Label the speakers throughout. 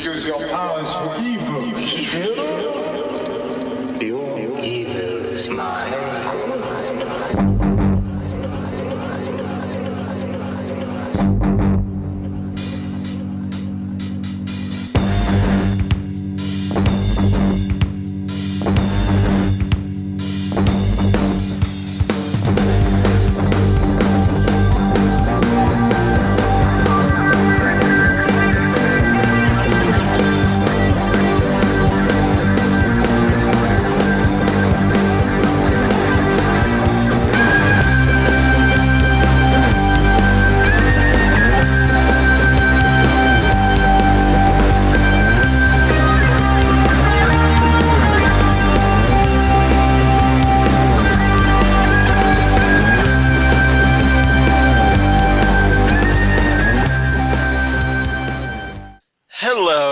Speaker 1: Use your powers for evil.
Speaker 2: Your evil is mine.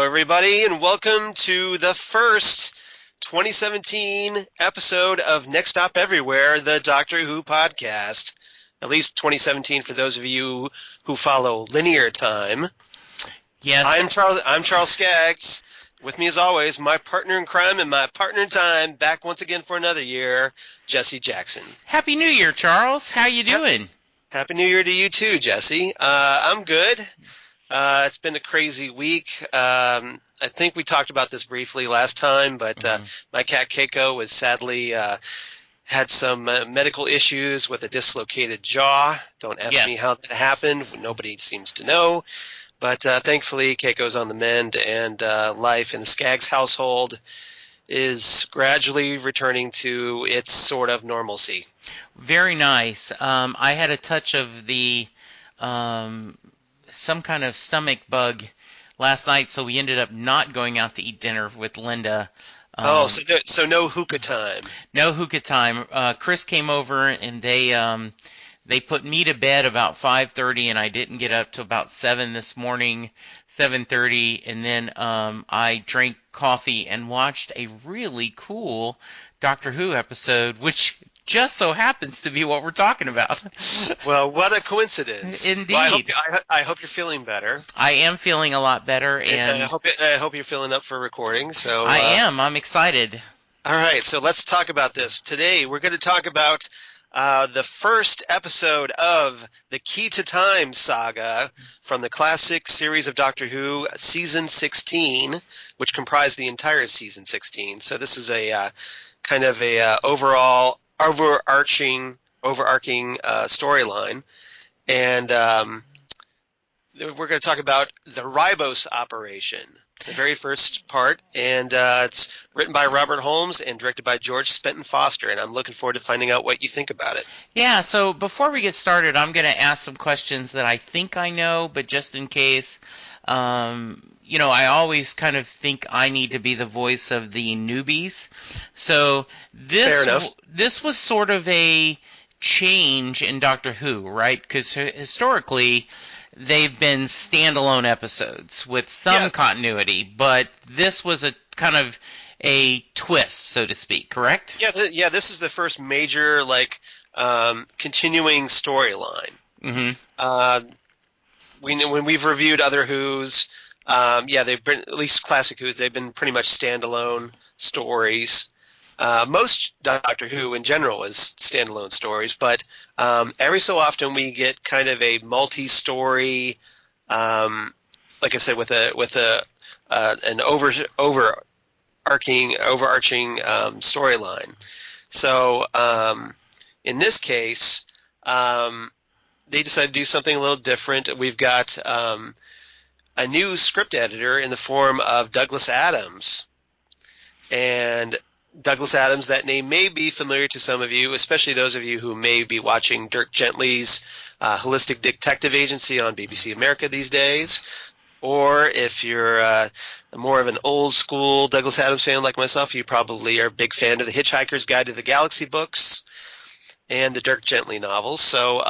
Speaker 3: Everybody, and welcome to the first 2017 episode of Next Stop Everywhere, the Doctor Who podcast. At least 2017 for those of you who follow linear time.
Speaker 4: Yes.
Speaker 3: I'm Charles Skaggs. With me, as always, my partner in crime and my partner in time, back once again for another year, Jesse Jackson.
Speaker 4: Happy New Year, Charles. How you doing?
Speaker 3: Happy New Year to you too, Jesse. I'm good. It's been a crazy week. I think we talked about this briefly last time, but my cat Keiko was sadly had some medical issues with a dislocated jaw. Don't ask me how that happened. Nobody seems to know. But thankfully, Keiko's on the mend, and life in the Skaggs household is gradually returning to its sort of normalcy.
Speaker 4: Very nice. I had a touch of the some kind of stomach bug last night, so we ended up not going out to eat dinner with Linda.
Speaker 3: So no hookah time.
Speaker 4: No hookah time. Chris came over, and they put me to bed about 5:30, and I didn't get up till about 7 this morning, 7:30, and then I drank coffee and watched a really cool Doctor Who episode, which just so happens to be what we're talking about.
Speaker 3: Well, what a coincidence!
Speaker 4: Indeed.
Speaker 3: Well, I hope you're feeling better.
Speaker 4: I am feeling a lot better, and
Speaker 3: I hope you're feeling up for recording. So
Speaker 4: I am. I'm excited.
Speaker 3: All right, so let's talk about this today. We're going to talk about the first episode of the Key to Time saga from the classic series of Doctor Who, season 16, which comprised the entire season 16. So this is a kind of a overarching storyline, and we're going to talk about the Ribos Operation, the very first part, and it's written by Robert Holmes and directed by George Spenton Foster, and I'm looking forward to finding out what you think about it.
Speaker 4: Yeah, so before we get started, I'm going to ask some questions that I think I know, but just in case, I always kind of think I need to be the voice of the newbies. So this was sort of a change in Doctor Who, right? Because historically, they've been standalone episodes with some continuity, but this was a kind of a twist, so to speak, correct?
Speaker 3: Yeah, this is the first major, continuing storyline.
Speaker 4: Mm-hmm.
Speaker 3: When we've reviewed other Who's, they've been, at least classic Who's, they've been pretty much standalone stories. Most Doctor Who in general is standalone stories, but every so often we get kind of a multi-story, like I said, with an overarching storyline. So in this case, they decided to do something a little different. We've got a new script editor in the form of Douglas Adams, and Douglas Adams, that name may be familiar to some of you, especially those of you who may be watching Dirk Gently's Holistic Detective Agency on BBC America these days. Or if you're more of an old school Douglas Adams fan like myself, you probably are a big fan of the Hitchhiker's Guide to the Galaxy books and the Dirk Gently novels. So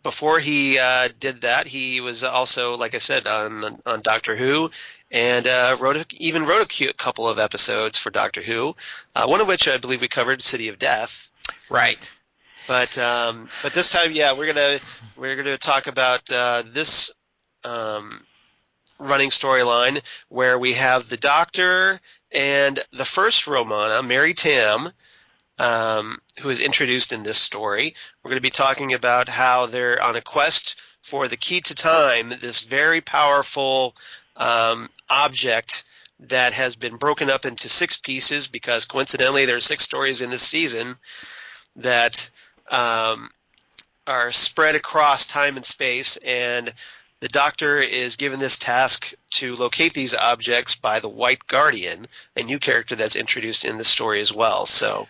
Speaker 3: before he did that, he was also, like I said, on Doctor Who. And wrote a couple of episodes for Doctor Who, one of which I believe we covered, City of Death.
Speaker 4: Right.
Speaker 3: But this time, we're gonna talk about this running storyline where we have the Doctor and the First Romana, Mary Tamm, who is introduced in this story. We're going to be talking about how they're on a quest for the key to time, this very powerful object that has been broken up into 6 pieces because coincidentally there are 6 stories in this season that are spread across time and space, and the Doctor is given this task to locate these objects by the White Guardian, a new character that's introduced in the story as well. So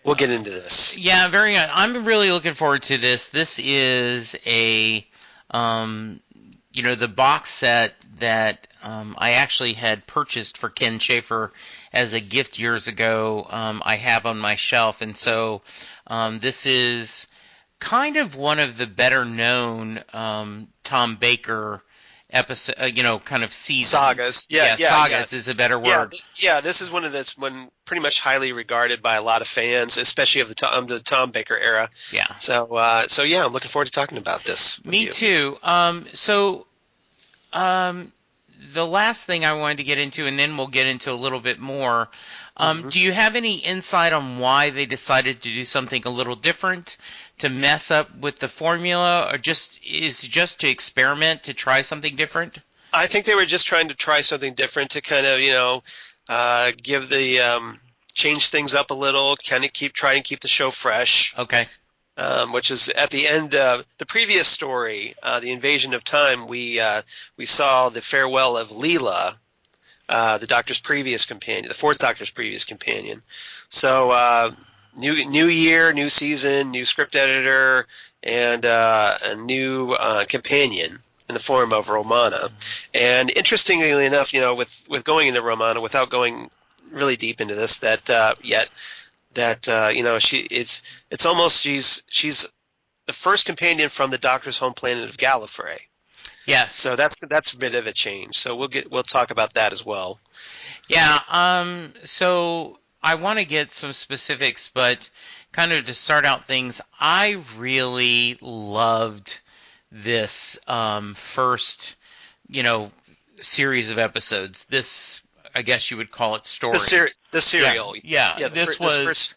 Speaker 3: we'll get into this.
Speaker 4: Yeah, very good. I'm really looking forward to this. This is a, the box set that I actually had purchased for Ken Schaefer as a gift years ago. I have on my shelf, and so this is kind of one of the better known Tom Baker episode, kind of seasons.
Speaker 3: Sagas.
Speaker 4: Sagas is a better word.
Speaker 3: Yeah, this is one of that's pretty much highly regarded by a lot of fans, especially of the Tom Baker era.
Speaker 4: Yeah.
Speaker 3: So yeah, I'm looking forward to talking about this.
Speaker 4: Me too. The last thing I wanted to get into, and then we'll get into a little bit more. Do you have any insight on why they decided to do something a little different, to mess up with the formula, or just to experiment, to try something different?
Speaker 3: I think they were just trying to try something different to kind of, give the change things up a little, kind of try and keep the show fresh.
Speaker 4: Okay.
Speaker 3: Which is at the end of the previous story, the Invasion of Time. We saw the farewell of Leela, the Doctor's previous companion, the Fourth Doctor's previous companion. So new year, new season, new script editor, and a new companion in the form of Romana. And interestingly enough, with going into Romana, without going really deep into this, it's almost she's the first companion from the Doctor's home planet of Gallifrey.
Speaker 4: Yes.
Speaker 3: So that's a bit of a change. So we'll talk about that as well.
Speaker 4: Yeah. So I want to get some specifics, but kind of to start out things, I really loved this first, series of episodes. This, I guess you would call it story.
Speaker 3: The serial.
Speaker 4: Yeah. This was.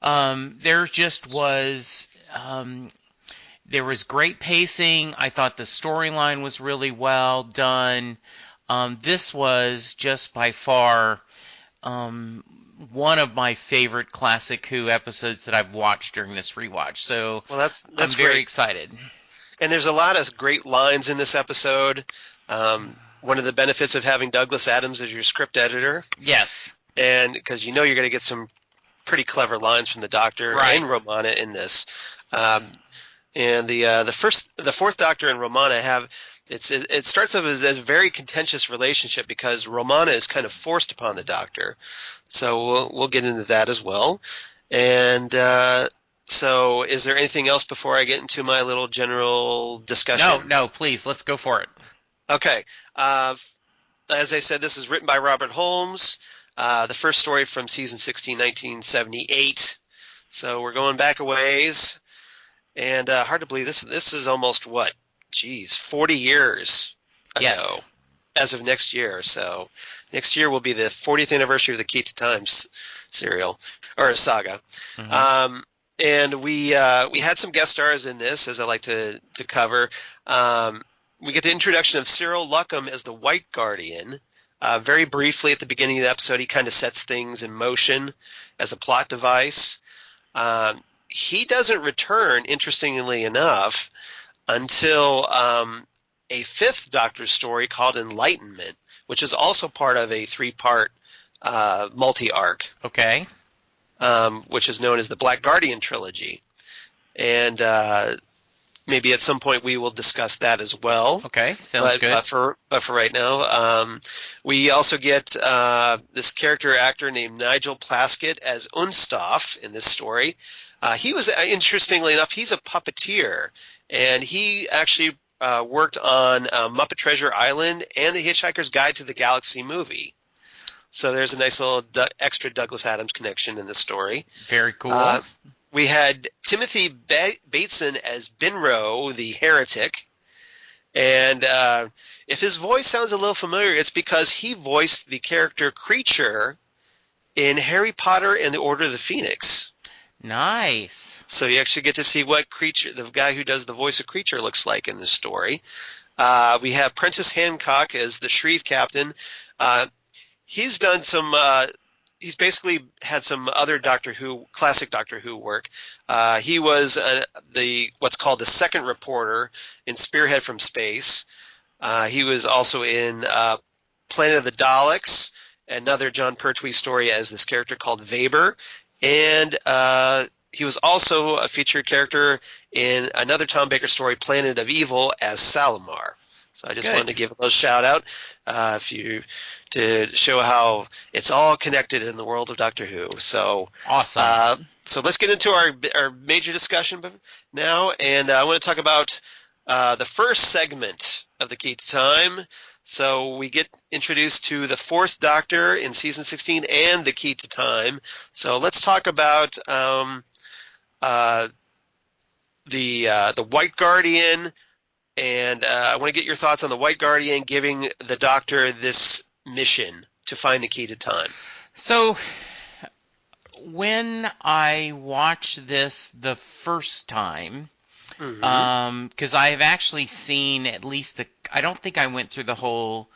Speaker 4: There just was. There was great pacing. I thought the storyline was really well done. This was just by far one of my favorite classic Who episodes that I've watched during this rewatch. So
Speaker 3: that's
Speaker 4: I'm very excited.
Speaker 3: And there's a lot of great lines in this episode. One of the benefits of having Douglas Adams as your script editor.
Speaker 4: Yes.
Speaker 3: And because you're going to get some pretty clever lines from the Doctor and Romana in this. And the Fourth Doctor and Romana have it starts off as a very contentious relationship because Romana is kind of forced upon the Doctor. So we'll get into that as well. And so is there anything else before I get into my little general discussion?
Speaker 4: No, please, let's go for it.
Speaker 3: Okay. As I said, this is written by Robert Holmes. The first story from season 16, 1978. So we're going back a ways. And hard to believe this is almost 40 years ago, as of next year. So next year will be the 40th anniversary of the Key to Time serial or saga. Mm-hmm. And we had some guest stars in this, as I like to cover. We get the introduction of Cyril Luckham as the White Guardian. Very briefly at the beginning of the episode, he kind of sets things in motion as a plot device. He doesn't return, interestingly enough, until a fifth Doctor story called Enlightenment, which is also part of a 3-part multi-arc.
Speaker 4: Okay.
Speaker 3: Which is known as the Black Guardian trilogy. And maybe at some point we will discuss that as well.
Speaker 4: Okay, sounds good.
Speaker 3: But for right now, we also get this character actor named Nigel Plaskett as Unstaff in this story. He was, interestingly enough, he's a puppeteer, and he actually worked on Muppet Treasure Island and The Hitchhiker's Guide to the Galaxy movie. So there's a nice little extra Douglas Adams connection in the story.
Speaker 4: Very cool.
Speaker 3: We had Timothy Bateson as Binro, the heretic. And if his voice sounds a little familiar, it's because he voiced the character Creature in Harry Potter and the Order of the Phoenix.
Speaker 4: Nice.
Speaker 3: So you actually get to see what Creature, the guy who does the voice of Creature, looks like in this story. We have Prentice Hancock as the Shreve captain. He's done some. He's basically had some other classic Doctor Who work. He was what's called the second reporter in Spearhead from Space. He was also in Planet of the Daleks, another John Pertwee story as this character called Weber, and he was also a featured character in another Tom Baker story, Planet of Evil, as Salamar. So I just wanted to give a little shout out to show how it's all connected in the world of Doctor Who. So
Speaker 4: awesome.
Speaker 3: So let's get into our major discussion now, and I want to talk about the first segment of the Key to Time. So we get introduced to the fourth Doctor in season 16 and the Key to Time. So let's talk about the White Guardian, and I want to get your thoughts on the White Guardian giving the Doctor this mission to find the Key to Time.
Speaker 4: So when I watched this the first time, because I have actually seen at least I don't think I went through the whole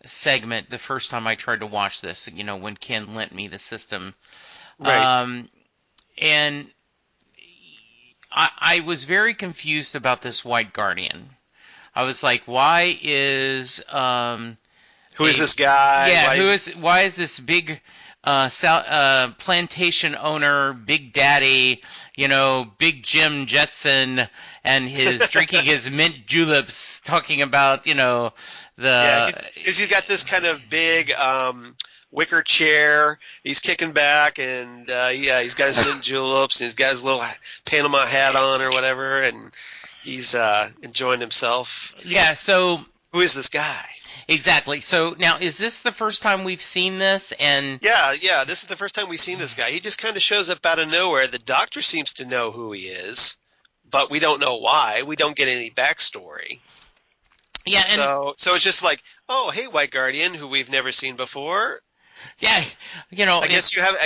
Speaker 4: segment the first time I tried to watch this, when Ken lent me the system.
Speaker 3: Right.
Speaker 4: And I was very confused about this White Guardian. I was like, why is
Speaker 3: who is this guy?
Speaker 4: Yeah, why is this big plantation owner, Big Daddy, Big Jim Jetson, and his drinking his mint juleps, talking about because
Speaker 3: he's got this kind of big wicker chair. He's kicking back, and he's got his mint juleps, and he's got his little Panama hat on or whatever, and he's enjoying himself.
Speaker 4: Yeah. So
Speaker 3: who is this guy?
Speaker 4: Exactly. So now, is this the first time we've seen this? And
Speaker 3: yeah, this is the first time we've seen this guy. He just kind of shows up out of nowhere. The Doctor seems to know who he is, but we don't know why. We don't get any backstory.
Speaker 4: Yeah.
Speaker 3: So it's just like, oh, hey, White Guardian, who we've never seen before.
Speaker 4: Yeah.
Speaker 3: I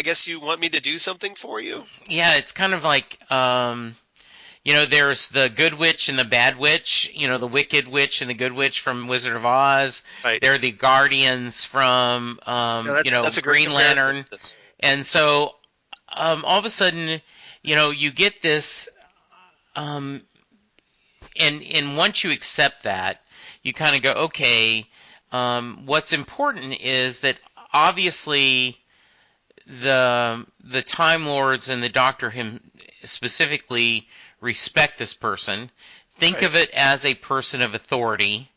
Speaker 3: guess you want me to do something for you.
Speaker 4: Yeah, it's kind of like. There's the good witch and the bad witch, the wicked witch and the good witch from Wizard of Oz.
Speaker 3: Right.
Speaker 4: They're the guardians from,
Speaker 3: that's a
Speaker 4: Green Lantern. And so, all of a sudden, you get this, and once you accept that, you kind of go, okay, what's important is that obviously the Time Lords and the Doctor specifically respect this person, think of it as a person of authority,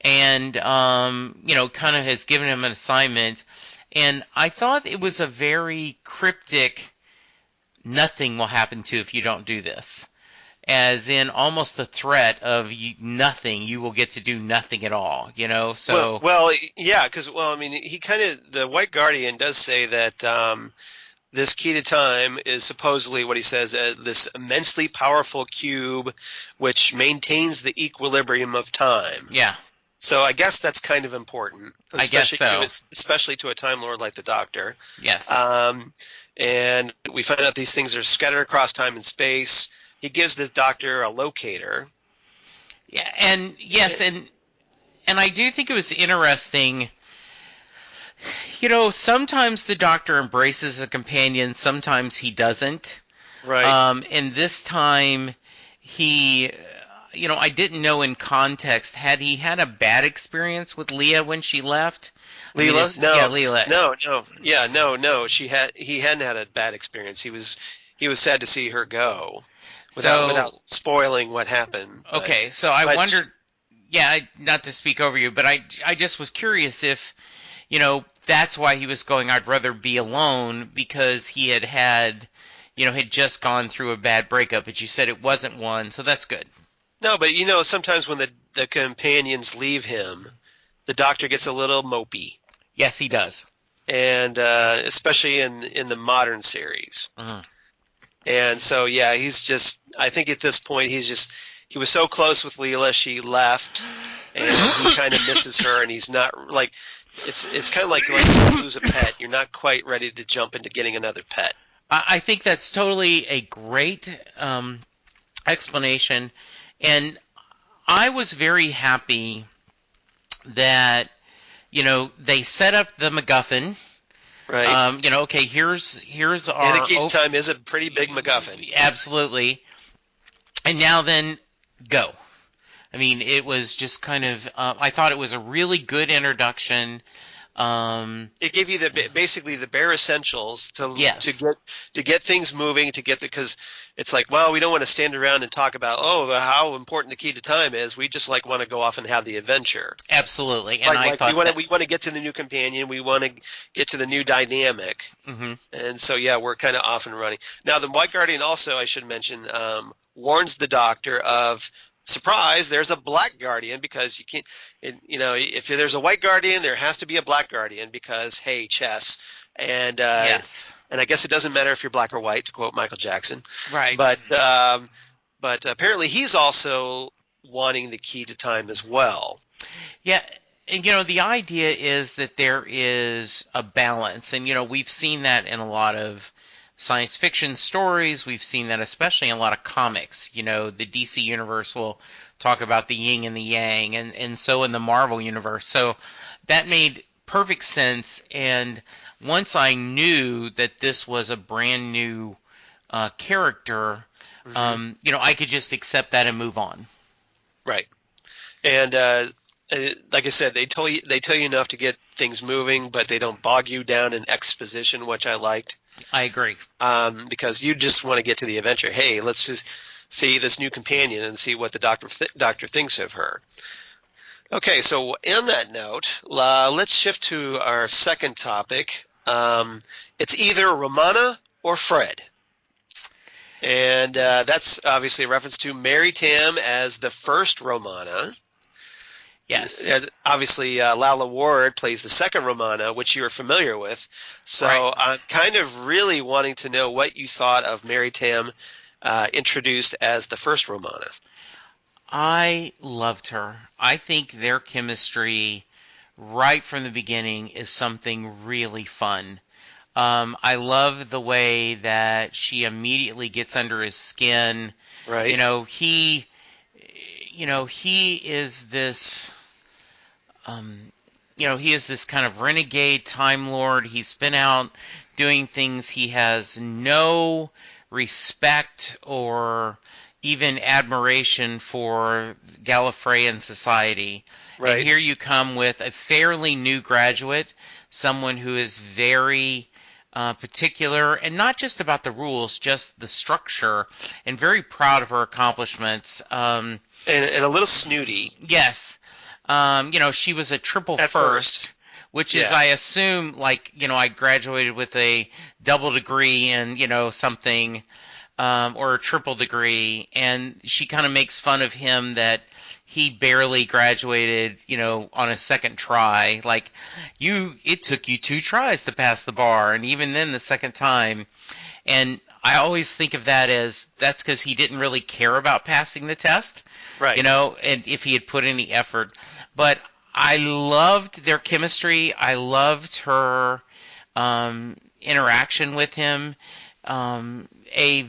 Speaker 4: and kind of has given him an assignment. And I thought it was a very cryptic, nothing will happen to you if you don't do this, as in almost the threat of nothing, you will get to do nothing at all, so
Speaker 3: yeah, because the White Guardian does say that this Key to Time is supposedly what he says, this immensely powerful cube which maintains the equilibrium of time.
Speaker 4: Yeah.
Speaker 3: So I guess that's kind of important.
Speaker 4: I guess so.
Speaker 3: Especially to a Time Lord like the Doctor.
Speaker 4: Yes.
Speaker 3: And we find out these things are scattered across time and space. He gives the Doctor a locator.
Speaker 4: Yeah, and yes, and I do think it was interesting. Sometimes the Doctor embraces a companion, sometimes he doesn't.
Speaker 3: Right.
Speaker 4: And this time, he, I didn't know in context, had he had a bad experience with Leah when she left?
Speaker 3: Leela?
Speaker 4: Leela.
Speaker 3: No. Yeah, no. He hadn't had a bad experience. He was sad to see her go, without spoiling what happened.
Speaker 4: Okay, so I wondered. Yeah, not to speak over you, but I just was curious if, that's why he was going, I'd rather be alone, because he had just gone through a bad breakup, but you said it wasn't one, so that's good.
Speaker 3: No, but sometimes when the companions leave him, the Doctor gets a little mopey.
Speaker 4: Yes, he does.
Speaker 3: And especially in the modern series.
Speaker 4: Uh-huh.
Speaker 3: And so, yeah, I think at this point he was so close with Leela, she left. and he kind of misses her, and he's not like it's kind of like you lose a pet. You're not quite ready to jump into getting another pet.
Speaker 4: I think that's totally a great explanation, and I was very happy that they set up the MacGuffin.
Speaker 3: Right.
Speaker 4: Okay, here's our
Speaker 3: And the key to time is a pretty big MacGuffin.
Speaker 4: Absolutely. And now then, go. I mean, it was just kind of. I thought it was a really good introduction.
Speaker 3: It gave you basically the bare essentials to
Speaker 4: Yes.
Speaker 3: to get things moving, because it's like, well, we don't want to stand around and talk about how important the key to time is. We just want to go off and have the adventure.
Speaker 4: Absolutely, and I thought
Speaker 3: we want to get to the new companion. We want to get to the new dynamic.
Speaker 4: Mm-hmm.
Speaker 3: And so we're kind of off and running. Now the White Guardian also, I should mention, warns the Doctor of, surprise, there's a Black Guardian, because you can't, if there's a White Guardian, there has to be a Black Guardian, because, hey, chess. And
Speaker 4: yes.
Speaker 3: And I guess it doesn't matter if you're black or white, to quote Michael Jackson.
Speaker 4: Right.
Speaker 3: But apparently he's also wanting the key to time as well.
Speaker 4: Yeah, and the idea is that there is a balance, and we've seen that in a lot of science fiction stories. We've seen that especially in a lot of comics. The DC universe will talk about the yin and the yang, and so in the Marvel universe. So that made perfect sense, and once I knew that this was a brand new character,
Speaker 3: Mm-hmm.
Speaker 4: I could just accept that and move on.
Speaker 3: Right. And like I said, they tell you enough to get things moving, but they don't bog you down in exposition, which I liked.
Speaker 4: I agree.
Speaker 3: Because you just want to get to the adventure. Hey, let's just see this new companion and see what the doctor thinks of her. Okay, so on that note, let's shift to our second topic. It's either Romana or Fred. And that's obviously a reference to Mary Tamm as the first Romana.
Speaker 4: Yes.
Speaker 3: Obviously, Lalla Ward plays the second Romana, which you're familiar with. So
Speaker 4: right.
Speaker 3: I'm kind of really wanting to know what you thought of Mary Tamm introduced as the first Romana.
Speaker 4: I loved her. I think their chemistry right from the beginning is something really fun. I love the way that she immediately gets under his skin.
Speaker 3: Right.
Speaker 4: He is this, he is this kind of renegade Time Lord. He's been out doing things. He has no respect or even admiration for Gallifreyan society.
Speaker 3: Right.
Speaker 4: And here you come with a fairly new graduate, someone who is very particular, and not just about the rules, just the structure, and very proud of her accomplishments.
Speaker 3: And a little snooty.
Speaker 4: Yes. She was a triple
Speaker 3: At first.
Speaker 4: which is, I assume, I graduated with a double degree in, something, or a triple degree, and she kind of makes fun of him that he barely graduated, on a second try. It took you 2 tries to pass the bar, and even then the second time. And I always think of that as, that's because he didn't really care about passing the test.
Speaker 3: Right.
Speaker 4: And if he had put any effort. But I loved their chemistry. I loved her interaction with him. I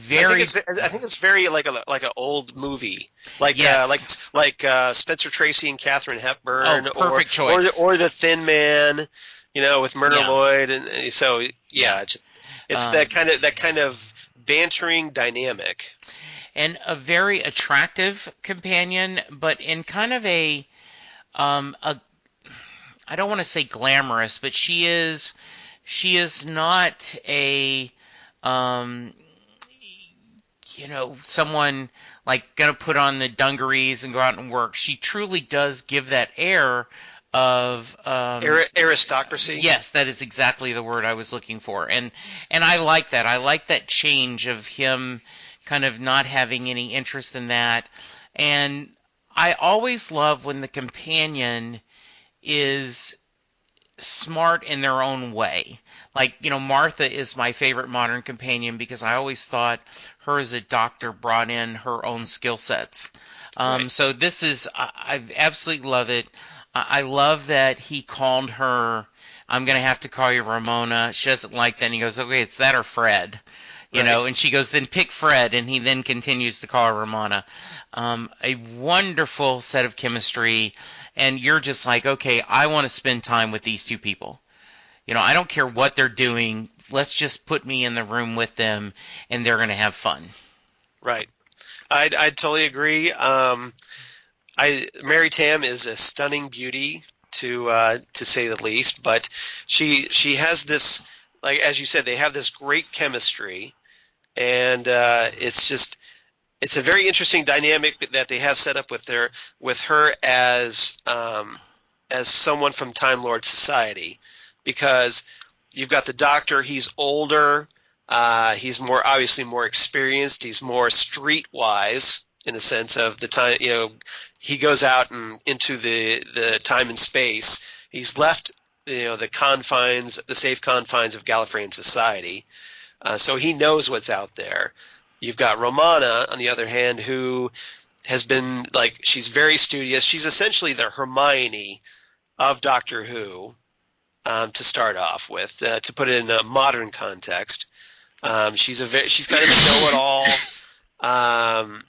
Speaker 3: think it's very like an old movie, like Spencer Tracy and Katharine Hepburn,
Speaker 4: perfect choice,
Speaker 3: or The Thin Man, with Myrna Loyd, and so it's that kind of bantering dynamic,
Speaker 4: and a very attractive companion, but in kind of a I don't want to say glamorous, but she is not a someone gonna put on the dungarees and go out and work. She truly does give that air of
Speaker 3: aristocracy.
Speaker 4: Yes, that is exactly the word I was looking for, and I like that. I like that change of him kind of not having any interest in that, and I always love when the companion is smart in their own way. Martha is my favorite modern companion because I always thought her as a doctor brought in her own skill sets.
Speaker 3: Right.
Speaker 4: So this is, I absolutely love it. I love that he called her, I'm going to have to call you Ramona. She doesn't like that. And he goes, okay, it's that or Fred.
Speaker 3: Right.
Speaker 4: And she goes, then pick Fred. And he then continues to call her Ramona. A wonderful set of chemistry. And you're just like, okay, I want to spend time with these two people. I don't care what they're doing. Let's just put me in the room with them, and they're going to have fun.
Speaker 3: Right. I totally agree. Mary Tamm is a stunning beauty to say the least, but she has this, like as you said, they have this great chemistry, and it's a very interesting dynamic that they have set up with her as someone from Time Lord society, because you've got the Doctor. He's older. He's obviously more experienced. He's more streetwise in the sense of the time. He goes out and into the time and space. He's left the safe confines of Gallifreyan society, so he knows what's out there. You've got Romana, on the other hand, who has been she's very studious. She's essentially the Hermione of Doctor Who, to start off with, to put it in a modern context. She's kind of a know-it-all.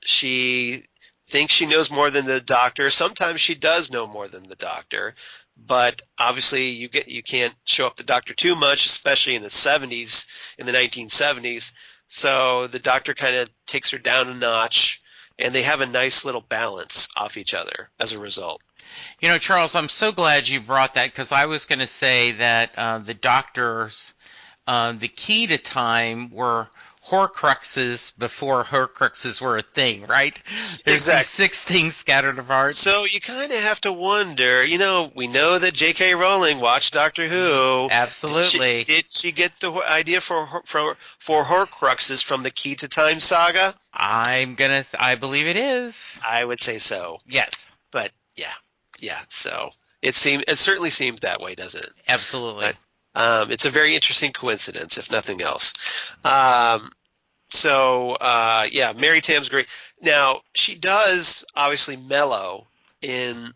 Speaker 3: She thinks she knows more than the Doctor. Sometimes she does know more than the Doctor, but obviously you can't show up the Doctor too much, especially in the 1970s. So the Doctor kind of takes her down a notch, and they have a nice little balance off each other as a result.
Speaker 4: Charles, I'm so glad you brought that, because I was going to say that the Doctors, the key to time were Horcruxes before Horcruxes were a thing, right? There's
Speaker 3: Exactly.
Speaker 4: these 6 things scattered apart.
Speaker 3: So you kind of have to wonder, we know that J.K. Rowling watched Doctor Who.
Speaker 4: Absolutely.
Speaker 3: Did she get the idea for Horcruxes from the Key to Time saga?
Speaker 4: I believe it is.
Speaker 3: I would say so.
Speaker 4: Yes.
Speaker 3: But yeah. So it certainly seems that way, doesn't it?
Speaker 4: Absolutely.
Speaker 3: But, it's a very interesting coincidence, if nothing else. Mary Tamm's great. Now, she does obviously mellow in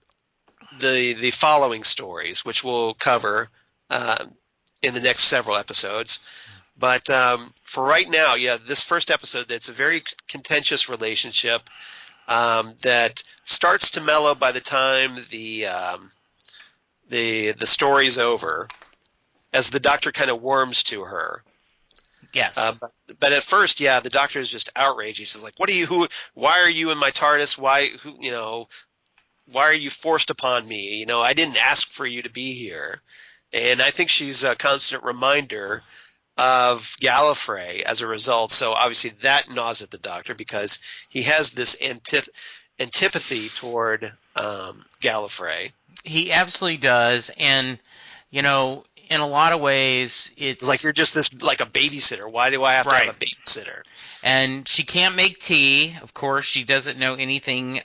Speaker 3: the following stories, which we'll cover in the next several episodes. But for right now, this first episode, it's a very contentious relationship that starts to mellow by the time the story's over, as the Doctor kind of warms to her.
Speaker 4: Yes.
Speaker 3: But at first, the Doctor is just outraged. He's like, why are you in my TARDIS? Why are you forced upon me? I didn't ask for you to be here. And I think she's a constant reminder of Gallifrey as a result. So obviously that gnaws at the Doctor, because he has this antipathy toward Gallifrey.
Speaker 4: He absolutely does. And, in a lot of ways, it's
Speaker 3: like you're just a babysitter. Why do I have to have a babysitter?
Speaker 4: And she can't make tea. Of course, she doesn't know anything,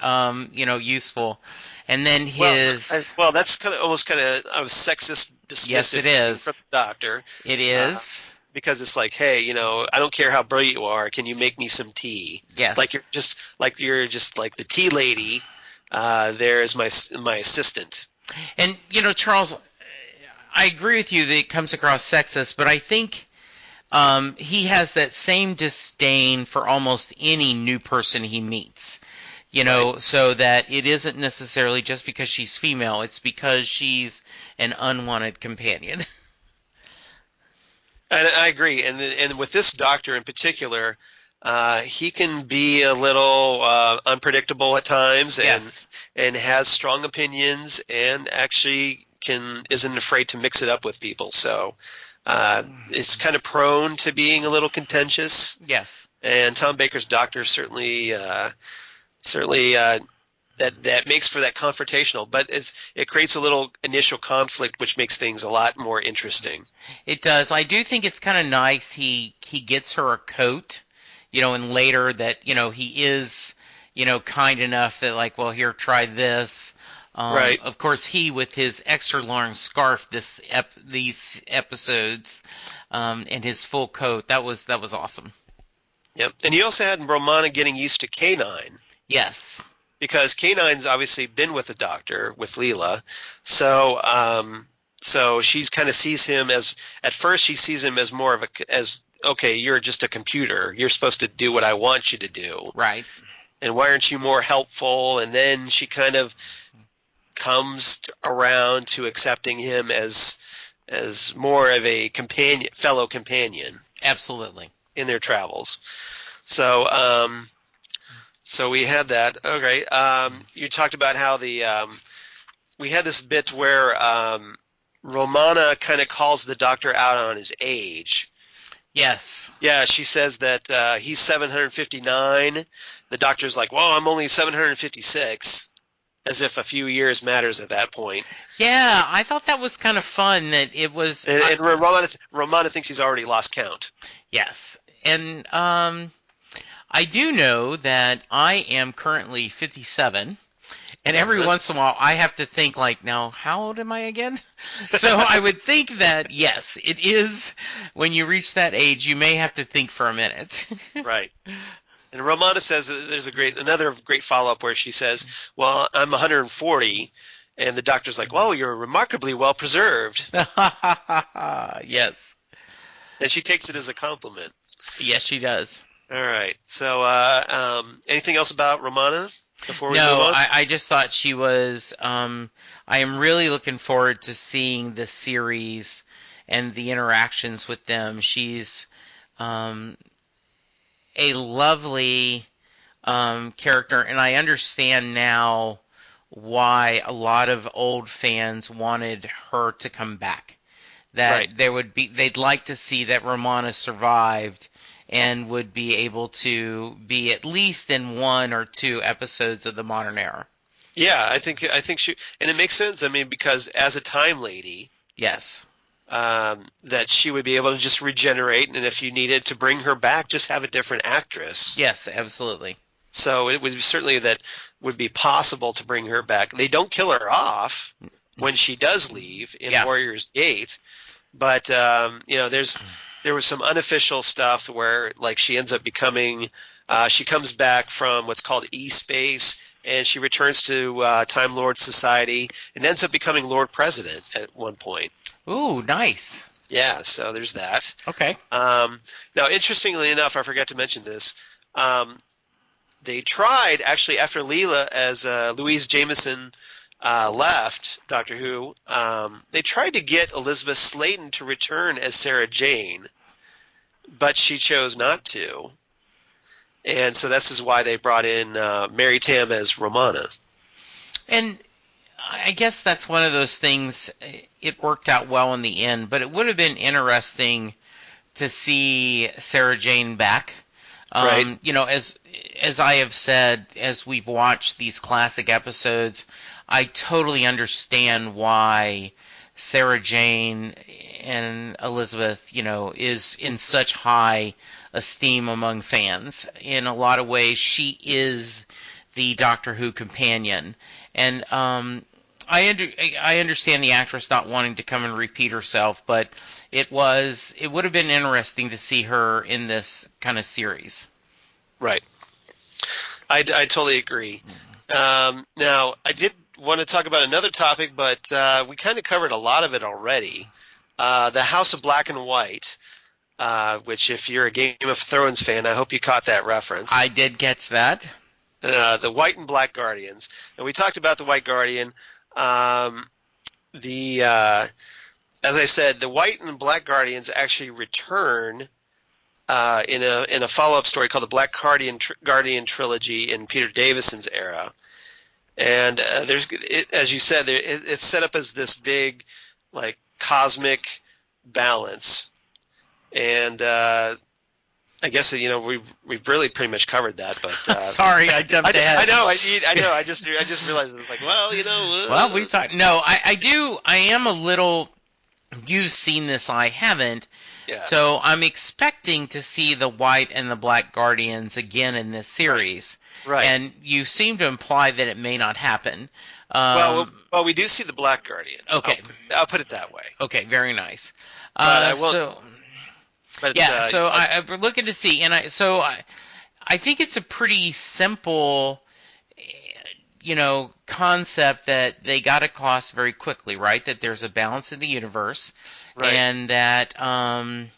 Speaker 4: useful. And then
Speaker 3: that's almost kind of sexist, dismissive.
Speaker 4: Yes, it is.
Speaker 3: From the Doctor.
Speaker 4: It is.
Speaker 3: Because it's like, hey, I don't care how brilliant you are. Can you make me some tea?
Speaker 4: Yes.
Speaker 3: You're just like the tea lady. There is my assistant.
Speaker 4: And Charles, I agree with you that it comes across sexist, but I think he has that same disdain for almost any new person he meets. Right. So that it isn't necessarily just because she's female; it's because she's an unwanted companion.
Speaker 3: And I agree. And with this Doctor in particular, he can be a little unpredictable at times,
Speaker 4: yes.
Speaker 3: and has strong opinions, and actually isn't afraid to mix it up with people. So it's kind of prone to being a little contentious.
Speaker 4: Yes.
Speaker 3: And Tom Baker's Doctor certainly that makes for that confrontational, but it creates a little initial conflict, which makes things a lot more interesting.
Speaker 4: It does. I do think it's kind of nice he gets her a coat, and later that, he is, kind enough that like, well, here, try this.
Speaker 3: Right.
Speaker 4: Of course, he with his extra long scarf these episodes, and his full coat, that was awesome.
Speaker 3: Yep. And you also had Romana getting used to K9.
Speaker 4: Yes.
Speaker 3: because K9's obviously been with the Doctor, with Leela. So she's kind of sees him as, at first she sees him as more of okay, you're just a computer. You're supposed to do what I want you to do.
Speaker 4: Right.
Speaker 3: And why aren't you more helpful? And then she kind of comes around to accepting him as more of a fellow companion.
Speaker 4: Absolutely.
Speaker 3: In their travels. So so we had that. Okay. You talked about how we had this bit where Romana kind of calls the Doctor out on his age.
Speaker 4: Yes.
Speaker 3: Yeah, she says that he's 759. The Doctor's like, well, I'm only 756, as if a few years matters at that point.
Speaker 4: Yeah, I thought that was kind of fun. That it was.
Speaker 3: And Romana thinks he's already lost count.
Speaker 4: Yes, and I do know that I am currently 57. And every once in a while, I have to think, like, now, how old am I again? So I would think that, yes, it is, when you reach that age, you may have to think for a minute.
Speaker 3: Right. And Romana says that there's another great follow-up where she says, well, I'm 140. And the Doctor's like, well, you're remarkably well preserved.
Speaker 4: Yes.
Speaker 3: And she takes it as a compliment.
Speaker 4: Yes, she does.
Speaker 3: All right. So anything else about Romana? Before we move
Speaker 4: No,
Speaker 3: on?
Speaker 4: I just thought she was. I am really looking forward to seeing the series and the interactions with them. She's a lovely character, and I understand now why a lot of old fans wanted her to come back. That
Speaker 3: Right.
Speaker 4: they'd like to see that Romana survived and would be able to be at least in 1 or 2 episodes of the modern era.
Speaker 3: Yeah, I think she, and it makes sense. I mean, because as a time lady,
Speaker 4: Yes.
Speaker 3: that she would be able to just regenerate, and if you needed to bring her back, just have a different actress.
Speaker 4: Yes, absolutely.
Speaker 3: So it would certainly that would be possible to bring her back. They don't kill her off when she does leave in Warrior's Gate, but there was some unofficial stuff where, like, she ends up becoming, she comes back from what's called E-Space, and she returns to Time Lord Society and ends up becoming Lord President at one point.
Speaker 4: Ooh, nice.
Speaker 3: Yeah, so there's that.
Speaker 4: Okay.
Speaker 3: Now, interestingly enough, I forgot to mention this. They tried, actually, after Leela, as Louise Jameson left Doctor Who, they tried to get Elizabeth Sladen to return as Sarah Jane, but she chose not to. And so this is why they brought in Mary Tamm as Romana.
Speaker 4: And I guess that's one of those things, it worked out well in the end, but it would have been interesting to see Sarah Jane back.
Speaker 3: Right.
Speaker 4: You know, as I have said, as we've watched these classic episodes, I totally understand why Sarah Jane and Elizabeth, you know, is in such high esteem among fans. In a lot of ways, she is the Doctor Who companion, and I understand the actress not wanting to come and repeat herself, but it would have been interesting to see her in this kind of series.
Speaker 3: Right. I totally agree. Now, I did want to talk about another topic, but we kind of covered a lot of it already. The House of Black and White, which, if you're a Game of Thrones fan, I hope you caught that reference.
Speaker 4: I did catch that.
Speaker 3: The White and Black Guardians. And we talked about the White Guardian. As I said, the White and Black Guardians actually return in a follow-up story called the Black Guardian Trilogy in Peter Davison's era. And as you said, it's set up as this big, like, cosmic balance. And I guess, you know, we've really pretty much covered that, but
Speaker 4: sorry, I jumped ahead.
Speaker 3: I know. I just realized it's like, well, you know.
Speaker 4: Well, we've talked. No, I am a little. You've seen this, I haven't.
Speaker 3: Yeah.
Speaker 4: So I'm expecting to see the White and the Black Guardians again in this series.
Speaker 3: Right.
Speaker 4: And you seem to imply that it may not happen.
Speaker 3: Well, we do see the Black Guardian.
Speaker 4: Okay.
Speaker 3: I'll put it that way.
Speaker 4: Okay, very nice.
Speaker 3: But I won't.
Speaker 4: So I'm looking to see, and I think it's a pretty simple concept that they got across very quickly, right? That there's a balance in the universe,
Speaker 3: Right.
Speaker 4: and that, and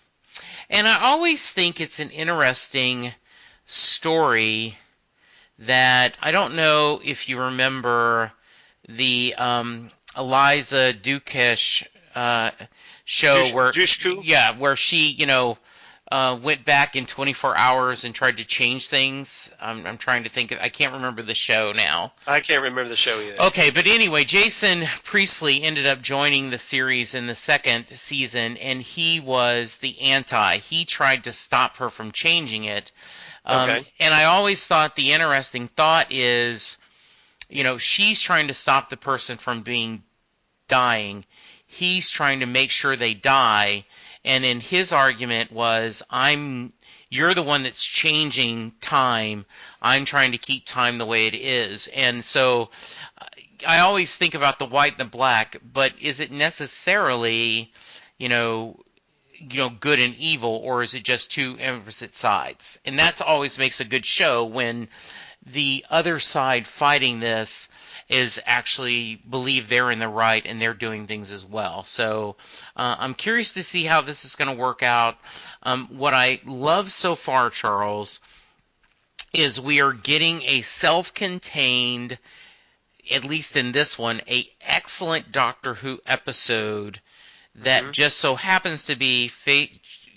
Speaker 4: I always think it's an interesting story that I don't know if you remember the Eliza Dukish show where she, went back in 24 hours and tried to change things. I'm trying to think. I can't remember the show now.
Speaker 3: I can't remember the show either.
Speaker 4: Okay, but anyway, Jason Priestley ended up joining the series in the second season, and he was the anti. He tried to stop her from changing it.
Speaker 3: Okay.
Speaker 4: And I always thought the interesting thought is, she's trying to stop the person from dying. He's trying to make sure they die. And in his argument was, you're the one that's changing time. I'm trying to keep time the way it is. And so I always think about the white and the black, but is it necessarily, good and evil, or is it just two opposite sides? And that always makes a good show when the other side fighting this is actually believe they're in the right and they're doing things as well. So I'm curious to see how this is going to work out. What I love so far, Charles, is we are getting a self-contained, at least in this one, a excellent Doctor Who episode that just so happens to be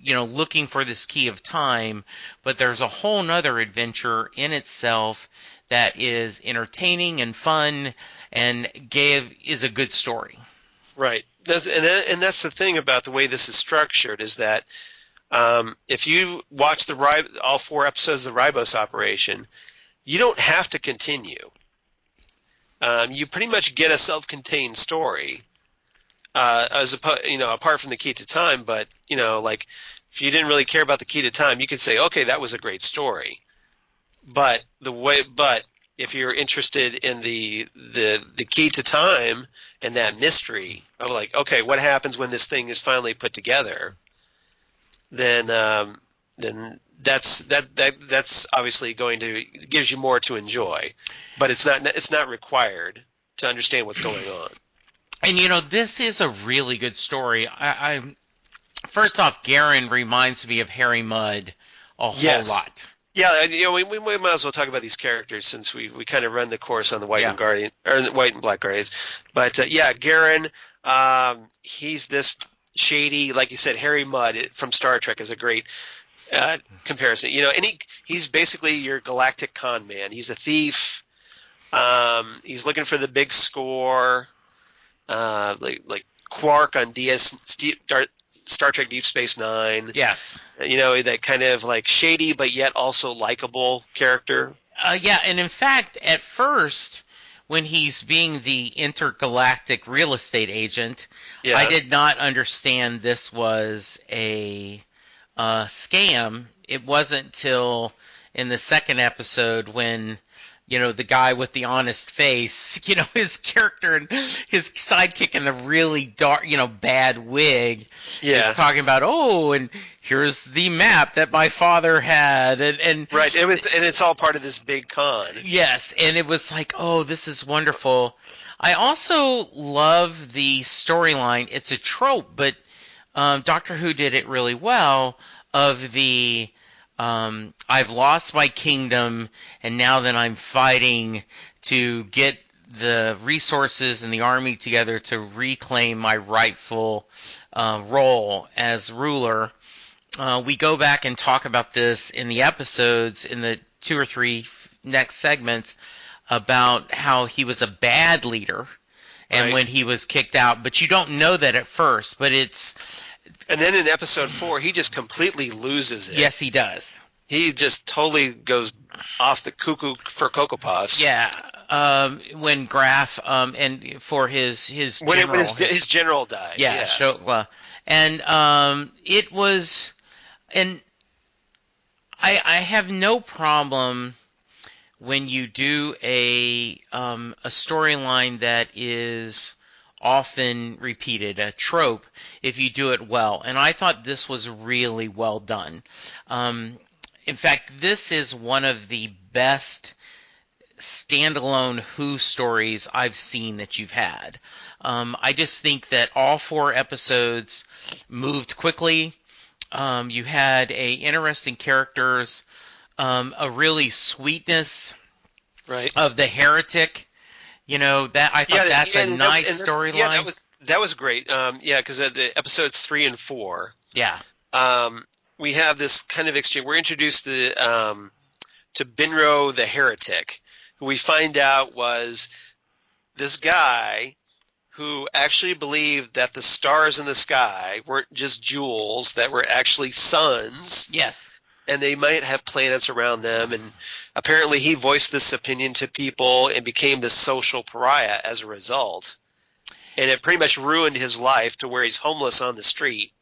Speaker 4: looking for this key of time, but there's a whole nother adventure in itself that is entertaining and fun and is a good story.
Speaker 3: Right. And that's the thing about the way this is structured is that if you watch all 4 episodes of the Ribos Operation, you don't have to continue. You pretty much get a self-contained story, apart from the key to time. But if you didn't really care about the key to time, you could say, okay, that was a great story. But if you're interested in the key to time and that mystery of okay, what happens when this thing is finally put together, then that's obviously gives you more to enjoy, but it's not required to understand what's going on.
Speaker 4: And this is a really good story. I first off, Garen reminds me of Harry Mudd a whole lot.
Speaker 3: Yeah, we might as well talk about these characters since we kind of run the course on the White and Black Guardians. But Garen, he's this shady, like you said, Harry Mudd from Star Trek is a great comparison. And he's basically your galactic con man. He's a thief. He's looking for the big score, like Quark on Star Trek Deep Space Nine.
Speaker 4: Yes.
Speaker 3: That kind of shady but yet also likable character.
Speaker 4: And in fact, at first, when he's being the intergalactic real estate agent, I did not understand this was a scam. It wasn't till in the second episode when the guy with the honest face, his character and his sidekick in the really dark, bad wig is talking about, and here's the map that my father had. And
Speaker 3: right. And it's all part of this big con.
Speaker 4: Yes. And it was like, this is wonderful. I also love the storyline. It's a trope, but Doctor Who did it really well of the, I've lost my kingdom, and now that I'm fighting to get the resources and the army together to reclaim my rightful role as ruler. We go back and talk about this in the episodes, in the 2 or 3 next segments, about how he was a bad leader, and when he was kicked out. But you don't know that at first, but it's...
Speaker 3: And then in episode 4, he just completely loses it.
Speaker 4: Yes, he does.
Speaker 3: He just totally goes off the cuckoo for Cocoa Puffs.
Speaker 4: Yeah, when Graf and for his general,
Speaker 3: his general dies.
Speaker 4: Yeah, Shokla. And it was, and I have no problem when you do a storyline that is often repeated, a trope, if you do it well. And I thought this was really well done. In fact, this is one of the best standalone Who stories I've seen that you've had. I just think that all 4 episodes moved quickly. You had interesting characters, a really sweetness
Speaker 3: Right.
Speaker 4: of the heretic. That I thought that's a nice storyline.
Speaker 3: Yeah, that was great. Yeah, because the episodes 3 and 4.
Speaker 4: Yeah.
Speaker 3: We have this kind of exchange. We're introduced to Binro the heretic, who we find out was this guy who actually believed that the stars in the sky weren't just jewels, that were actually suns.
Speaker 4: Yes.
Speaker 3: And they might have planets around them. And apparently he voiced this opinion to people and became the social pariah as a result. And it pretty much ruined his life to where he's homeless on the street.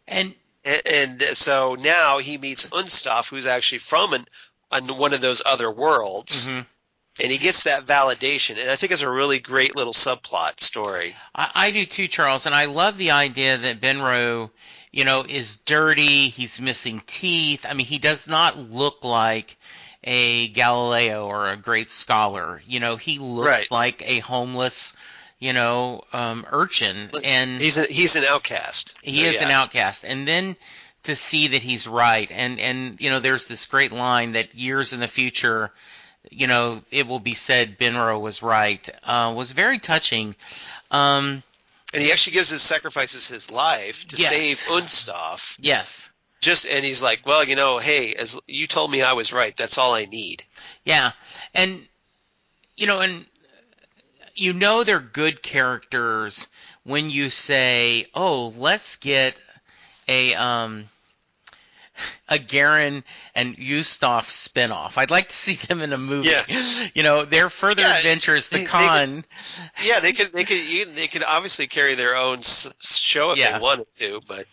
Speaker 4: And
Speaker 3: so now he meets Unstoff, who's actually from one of those other worlds.
Speaker 4: Mm-hmm.
Speaker 3: And he gets that validation. And I think it's a really great little subplot story.
Speaker 4: I do too, Charles. And I love the idea that Benro, is dirty. He's missing teeth. I mean, he does not look like a Galileo or a great scholar. He looks
Speaker 3: Right.
Speaker 4: like a homeless, urchin. And
Speaker 3: he's an outcast.
Speaker 4: He is an outcast. And then to see that he's right. And there's this great line that years in the future, it will be said Benro was right, was very touching.
Speaker 3: And he actually sacrifices his life to save Unstoff.
Speaker 4: Yes.
Speaker 3: And he's like, well, hey, as you told me I was right, that's all I need.
Speaker 4: Yeah. And they're good characters when you say, oh, let's get a Garen and Ustav spinoff. I'd like to see them in a movie.
Speaker 3: Yeah.
Speaker 4: Their further adventures, the Khan.
Speaker 3: They could obviously carry their own show if they wanted to, but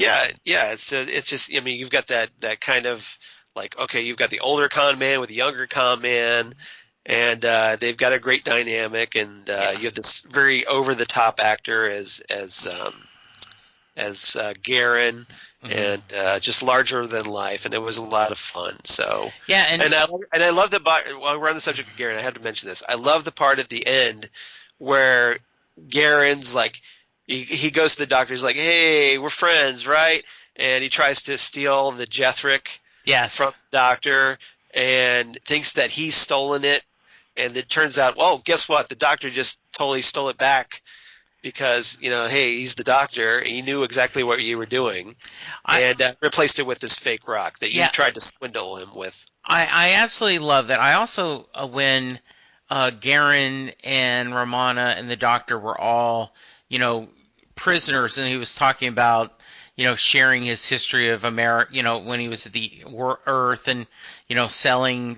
Speaker 3: it's just, I mean, you've got that kind of like, okay, you've got the older con man with the younger con man, and they've got a great dynamic, and you have this very over the top actor as Garen. And just larger than life, and it was a lot of fun. So and I love while we're on the subject of Garen, I have to mention this. I love the part at the end where Garen's like, he goes to the doctor. He's like, "Hey, we're friends, right?" And he tries to steal the Jethric from the doctor, and thinks that he's stolen it. And it turns out, well, guess what? The doctor just totally stole it back. Because, hey, he's the doctor. He knew exactly what you were doing. And replaced it with this fake rock that you tried to swindle him with.
Speaker 4: I absolutely love that. I also, when Garen and Romana and the doctor were all, prisoners, and he was talking about, sharing his history of America, when he was at the Earth, and, selling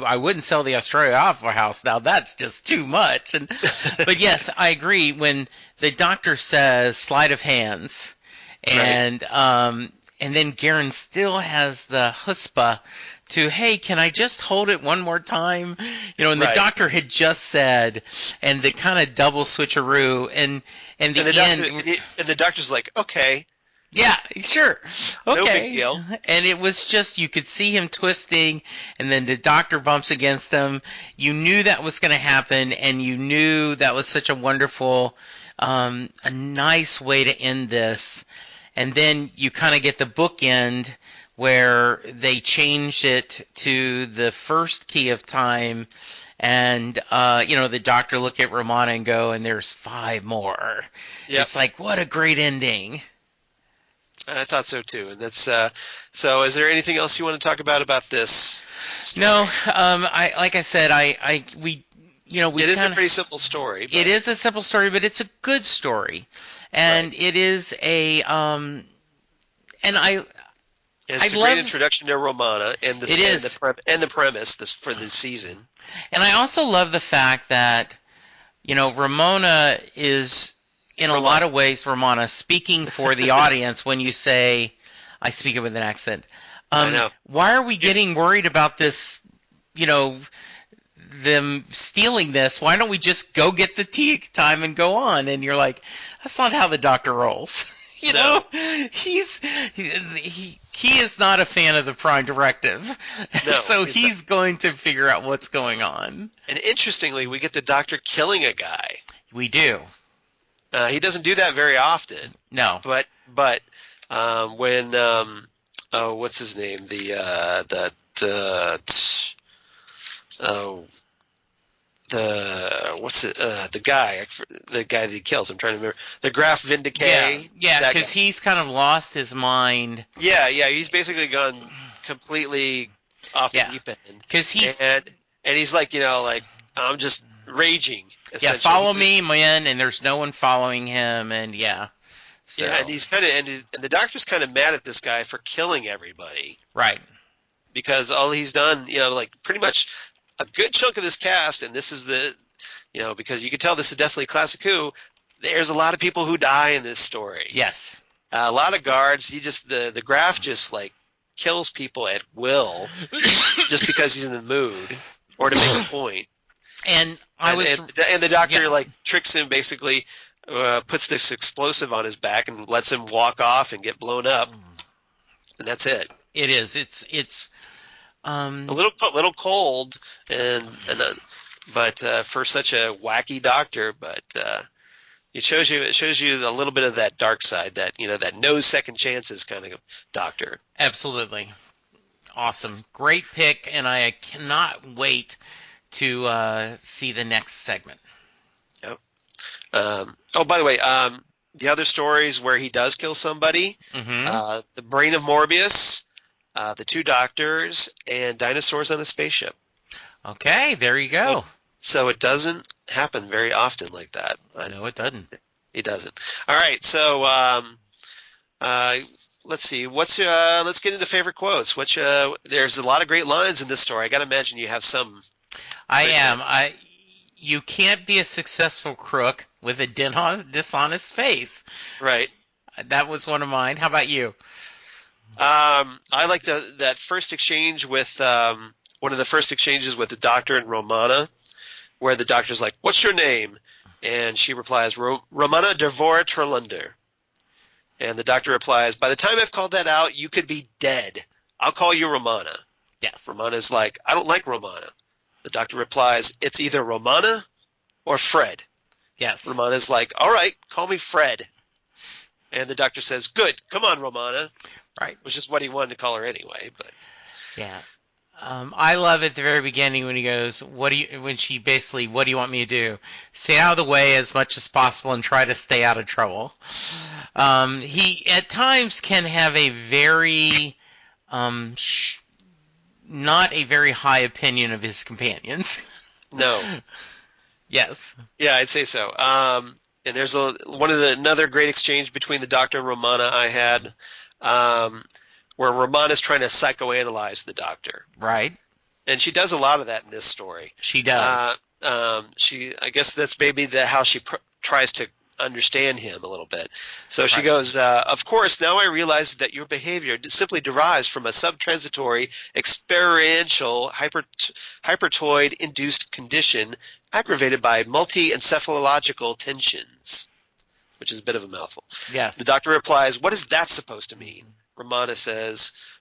Speaker 4: I wouldn't sell the Australia Opera House now. That's just too much. But yes, I agree. When the doctor says sleight of hands, and then Garen still has the chutzpah to, hey, can I just hold it one more time? And the doctor had just said, and the kind of double switcheroo, and
Speaker 3: the doctor's like, okay.
Speaker 4: Yeah, sure. Okay.
Speaker 3: No big deal.
Speaker 4: And it was just, you could see him twisting, and then the doctor bumps against him. You knew that was going to happen, and you knew that was such a wonderful, a nice way to end this. And then you kind of get the bookend where they changed it to the first key of time, and, the doctor look at Romana and go, and there's 5 more. Yep. It's like, what a great ending.
Speaker 3: I thought so too, and that's so. Is there anything else you want to talk about this story?
Speaker 4: No, like I said, we
Speaker 3: it is a pretty simple story. But...
Speaker 4: It is a simple story, but it's a good story, and it is a and
Speaker 3: it's a great introduction to Romana and the premise for the season.
Speaker 4: And I also love the fact that Romana is. In a lot of ways, Romana, speaking for the audience when you say, I speak it with an accent.
Speaker 3: I know.
Speaker 4: Why are we getting worried about this, them stealing this? Why don't we just go get the tea time and go on? And you're like, that's not how the doctor rolls. You
Speaker 3: No.
Speaker 4: know, he is not a fan of the Prime Directive,
Speaker 3: No,
Speaker 4: so
Speaker 3: he's
Speaker 4: he's going to figure out what's going on.
Speaker 3: And interestingly, we get the Doctor killing a guy.
Speaker 4: We do.
Speaker 3: He doesn't do that very often,
Speaker 4: No.
Speaker 3: but when oh, what's his name? The guy that he kills. I'm trying to remember the Graf Vindicay.
Speaker 4: Yeah, because he's kind of lost his mind.
Speaker 3: Yeah, he's basically gone completely off the deep end.
Speaker 4: Because
Speaker 3: and he's like, I'm just raging.
Speaker 4: Yeah, follow me, man, and there's no one following him, and So.
Speaker 3: Yeah, and he's kind of and the Doctor's kind of mad at this guy for killing everybody.
Speaker 4: Right.
Speaker 3: Because all he's done, like pretty much a good chunk of this cast, and this is because you can tell this is definitely Classic Who. There's a lot of people who die in this story.
Speaker 4: Yes.
Speaker 3: A lot of guards. He just the Graf just like kills people at will, just because he's in the mood or to make a point.
Speaker 4: And
Speaker 3: the Doctor like tricks him, basically puts this explosive on his back and lets him walk off and get blown up, and that's it.
Speaker 4: It is. It's
Speaker 3: a little cold, but for such a wacky Doctor, but it shows you a little bit of that dark side, that that no second chances kind of Doctor.
Speaker 4: Absolutely awesome, great pick, and I cannot wait to see the next segment.
Speaker 3: Yep. By the way, the other stories where he does kill somebody, the Brain of Morbius, the Two Doctors, and Dinosaurs on a Spaceship.
Speaker 4: Okay, there you go.
Speaker 3: So it doesn't happen very often like that.
Speaker 4: No, it doesn't.
Speaker 3: It doesn't. All right, so let's see. Let's get into favorite quotes. There's a lot of great lines in this story. I got to imagine you have some.
Speaker 4: You can't be a successful crook with a dishonest face.
Speaker 3: Right.
Speaker 4: That was one of mine. How about you?
Speaker 3: I like that first exchange with one of the first exchanges with the Doctor and Romana, where the Doctor's like, "What's your name?" And she replies, "Romana Devora Trelander." And the Doctor replies, "By the time I've called that out, you could be dead. I'll call you Romana."
Speaker 4: Yes.
Speaker 3: Romana's like, "I don't like Romana." The Doctor replies, "It's either Romana or Fred."
Speaker 4: Yes.
Speaker 3: Romana's like, "All right, call me Fred." And the Doctor says, "Good, come on, Romana."
Speaker 4: Right.
Speaker 3: Which is what he wanted to call her anyway. But
Speaker 4: yeah. I love at the very beginning when he goes, what do you want me to do? Stay out of the way as much as possible and try to stay out of trouble. He at times can have a very not a very high opinion of his companions.
Speaker 3: No.
Speaker 4: Yes.
Speaker 3: Yeah, I'd say so. And there's another great exchange between the Doctor and Romana I had, where Romana's trying to psychoanalyze the Doctor.
Speaker 4: Right.
Speaker 3: And she does a lot of that in this story.
Speaker 4: She does.
Speaker 3: I guess that's maybe how she tries to understand him a little bit. So she goes, "Of course, now I realize that your behavior simply derives from a subtransitory experiential hypertoid-induced condition aggravated by multi-encephalological tensions," which is a bit of a mouthful.
Speaker 4: Yes.
Speaker 3: The Doctor replies, "What is that supposed to mean?" Romana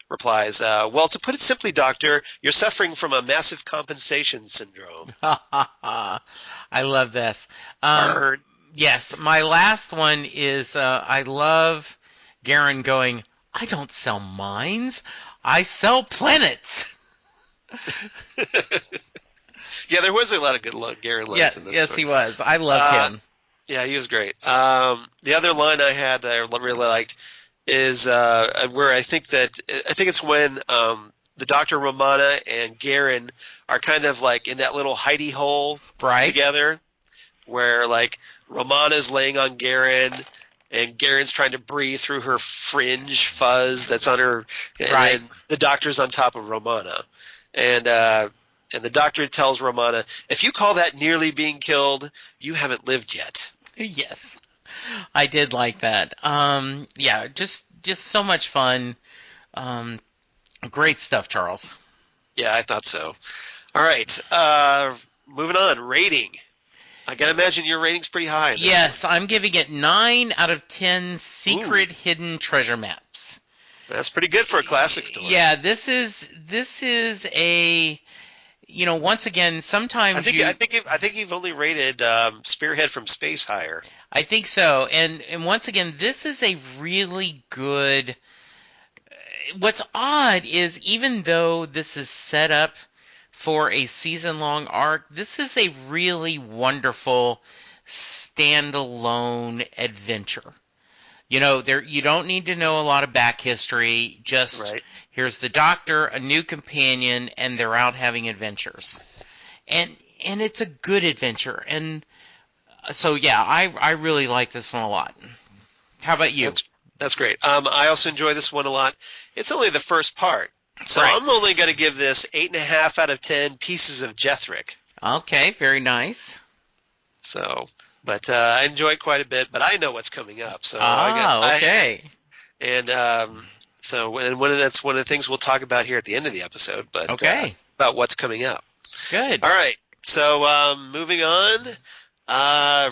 Speaker 3: replies, "Well, to put it simply, Doctor, you're suffering from a massive compensation syndrome."
Speaker 4: I love this.
Speaker 3: Burn.
Speaker 4: Yes, my last one is I love Garen going, "I don't sell mines, I sell planets."
Speaker 3: Yeah, there was a lot of good Garen lines in this.
Speaker 4: Yes,
Speaker 3: story.
Speaker 4: he was. I loved him.
Speaker 3: Yeah, he was great. The other line I had that I really liked is where I think it's when the Dr. Romana and Garen are kind of like in that little hidey hole together, where like Romana's laying on Garen and Garen's trying to breathe through her fringe fuzz that's on her, and the Doctor's on top of Romana, and the Doctor tells Romana, "If you call that nearly being killed, you haven't lived yet."
Speaker 4: Yes, I did like that. Yeah, just so much fun. Great stuff, Charles.
Speaker 3: Yeah, I thought so. All right, moving on. Rating. I gotta imagine your rating's pretty high. In this
Speaker 4: Yes, I'm giving it 9 out of 10 secret hidden treasure maps.
Speaker 3: That's pretty good for a classic story.
Speaker 4: Yeah, this is a, once again, sometimes
Speaker 3: I think you've only rated Spearhead from Space higher.
Speaker 4: I think so, and once again, this is a really good. What's odd is even though this is set up for a season-long arc, this is a really wonderful standalone adventure. You don't need to know a lot of back history. Just here's the Doctor, a new companion, and they're out having adventures, and it's a good adventure. And so yeah, I really like this one a lot. How about you?
Speaker 3: That's great. I also enjoy this one a lot. It's only the first part, so I'm only going to give this 8.5 out of 10 pieces of Jethric.
Speaker 4: Okay, very nice.
Speaker 3: So, but I enjoy it quite a bit. But I know what's coming up. So
Speaker 4: okay.
Speaker 3: So that's one of the things we'll talk about here at the end of the episode. But about what's coming up.
Speaker 4: Good.
Speaker 3: All right. So moving on.